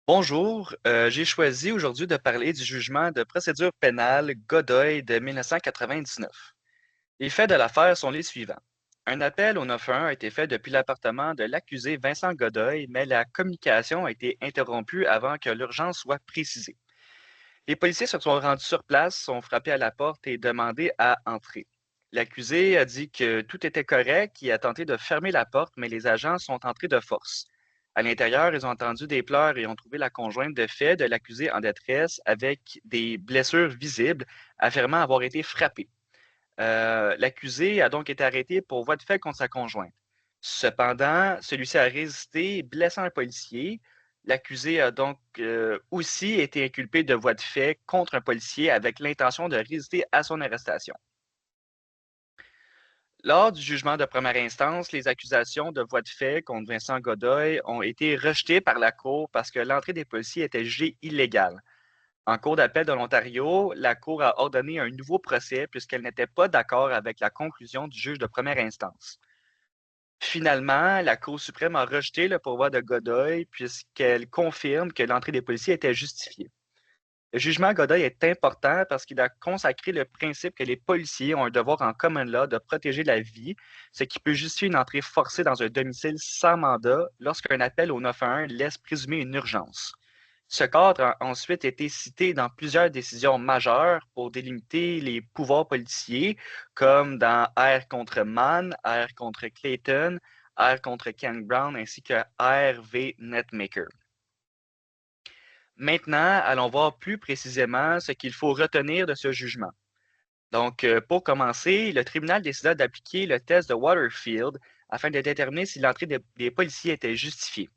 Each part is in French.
Bonjour, j'ai choisi aujourd'hui de parler du jugement de procédure pénale Godoy de 1999. Les faits de l'affaire sont les suivants. Un appel au 911 a été fait depuis l'appartement de l'accusé Vincent Godoy, mais la communication a été interrompue avant que l'urgence soit précisée. Les policiers se sont rendus sur place, sont frappés à la porte et demandé à entrer. L'accusé a dit que tout était correct et a tenté de fermer la porte, mais les agents sont entrés de force. À l'intérieur, ils ont entendu des pleurs et ont trouvé la conjointe de fait de l'accusé en détresse avec des blessures visibles, affirmant avoir été frappé. L'accusé a donc été arrêté pour voie de fait contre sa conjointe. Cependant, celui-ci a résisté, blessant un policier. L'accusé a donc aussi été inculpé de voie de fait contre un policier avec l'intention de résister à son arrestation. Lors du jugement de première instance, les accusations de voie de fait contre Vincent Godoy ont été rejetées par la Cour parce que l'entrée des policiers était jugée illégale. En cour d'appel de l'Ontario, la Cour a ordonné un nouveau procès puisqu'elle n'était pas d'accord avec la conclusion du juge de première instance. Finalement, la Cour suprême a rejeté le pourvoi de Godoy puisqu'elle confirme que l'entrée des policiers était justifiée. Le jugement Godoy est important parce qu'il a consacré le principe que les policiers ont un devoir en common law de protéger la vie, ce qui peut justifier une entrée forcée dans un domicile sans mandat lorsqu'un appel au 911 laisse présumer une urgence. Ce cadre a ensuite été cité dans plusieurs décisions majeures pour délimiter les pouvoirs policiers, comme dans R contre Mann, R contre Clayton, R contre Ken Brown, ainsi que R v Netmaker. Maintenant, allons voir plus précisément ce qu'il faut retenir de ce jugement. Donc, pour commencer, le tribunal décida d'appliquer le test de Waterfield afin de déterminer si l'entrée des policiers était justifiée.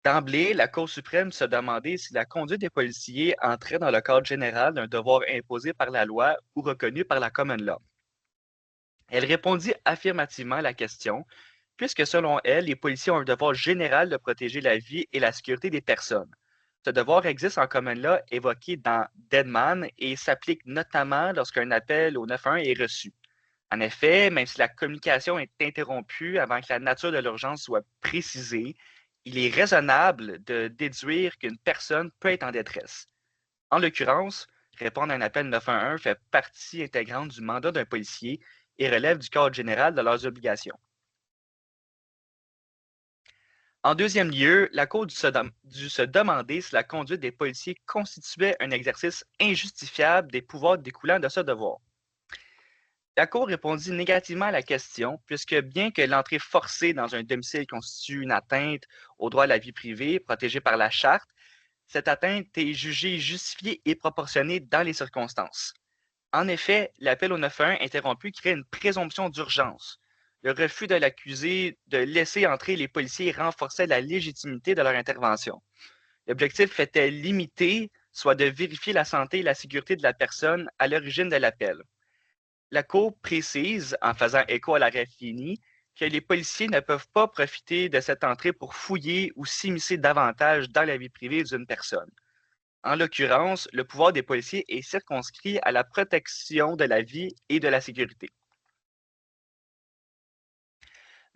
D'emblée, la Cour suprême se demandait si la conduite des policiers entrait dans le cadre général d'un devoir imposé par la loi ou reconnu par la common law. Elle répondit affirmativement à la question, puisque selon elle, les policiers ont un devoir général de protéger la vie et la sécurité des personnes. Ce devoir existe en common law évoqué dans Deadman et s'applique notamment lorsqu'un appel au 911 est reçu. En effet, même si la communication est interrompue avant que la nature de l'urgence soit précisée, il est raisonnable de déduire qu'une personne peut être en détresse. En l'occurrence, répondre à un appel 911 fait partie intégrante du mandat d'un policier et relève du cadre général de leurs obligations. En deuxième lieu, la Cour dut se demander si la conduite des policiers constituait un exercice injustifiable des pouvoirs découlant de ce devoir. La Cour répondit négativement à la question, puisque bien que l'entrée forcée dans un domicile constitue une atteinte au droit à la vie privée protégé par la Charte, cette atteinte est jugée justifiée et proportionnée dans les circonstances. En effet, l'appel au 911 interrompu crée une présomption d'urgence. Le refus de l'accusé de laisser entrer les policiers renforçait la légitimité de leur intervention. L'objectif était limité, soit de vérifier la santé et la sécurité de la personne à l'origine de l'appel. La Cour précise, en faisant écho à l'arrêt Fini, que les policiers ne peuvent pas profiter de cette entrée pour fouiller ou s'immiscer davantage dans la vie privée d'une personne. En l'occurrence, le pouvoir des policiers est circonscrit à la protection de la vie et de la sécurité.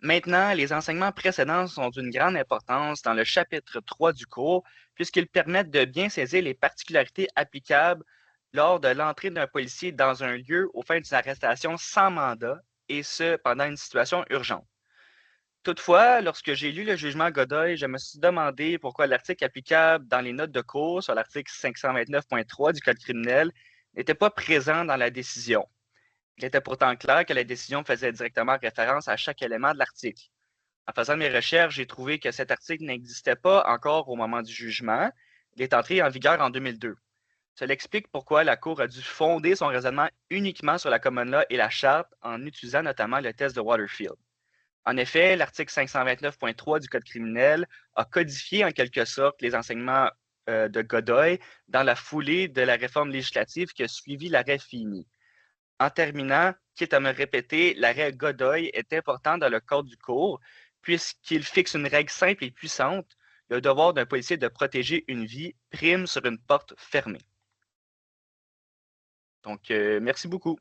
Maintenant, les enseignements précédents sont d'une grande importance dans le chapitre 3 du cours, puisqu'ils permettent de bien saisir les particularités applicables lors de l'entrée d'un policier dans un lieu aux fins d'une arrestation sans mandat, et ce, pendant une situation urgente. Toutefois, lorsque j'ai lu le jugement Godoy, je me suis demandé pourquoi l'article applicable dans les notes de cours sur l'article 529.3 du Code criminel n'était pas présent dans la décision. Il était pourtant clair que la décision faisait directement référence à chaque élément de l'article. En faisant mes recherches, j'ai trouvé que cet article n'existait pas encore au moment du jugement. Il est entré en vigueur en 2002. Cela explique pourquoi la Cour a dû fonder son raisonnement uniquement sur la common law et la charte en utilisant notamment le test de Waterfield. En effet, l'article 529.3 du Code criminel a codifié en quelque sorte les enseignements de Godoy dans la foulée de la réforme législative qui a suivi l'arrêt Fini. En terminant, quitte à me répéter, l'arrêt Godoy est important dans le cadre du cours puisqu'il fixe une règle simple et puissante, le devoir d'un policier de protéger une vie prime sur une porte fermée. Donc, merci beaucoup.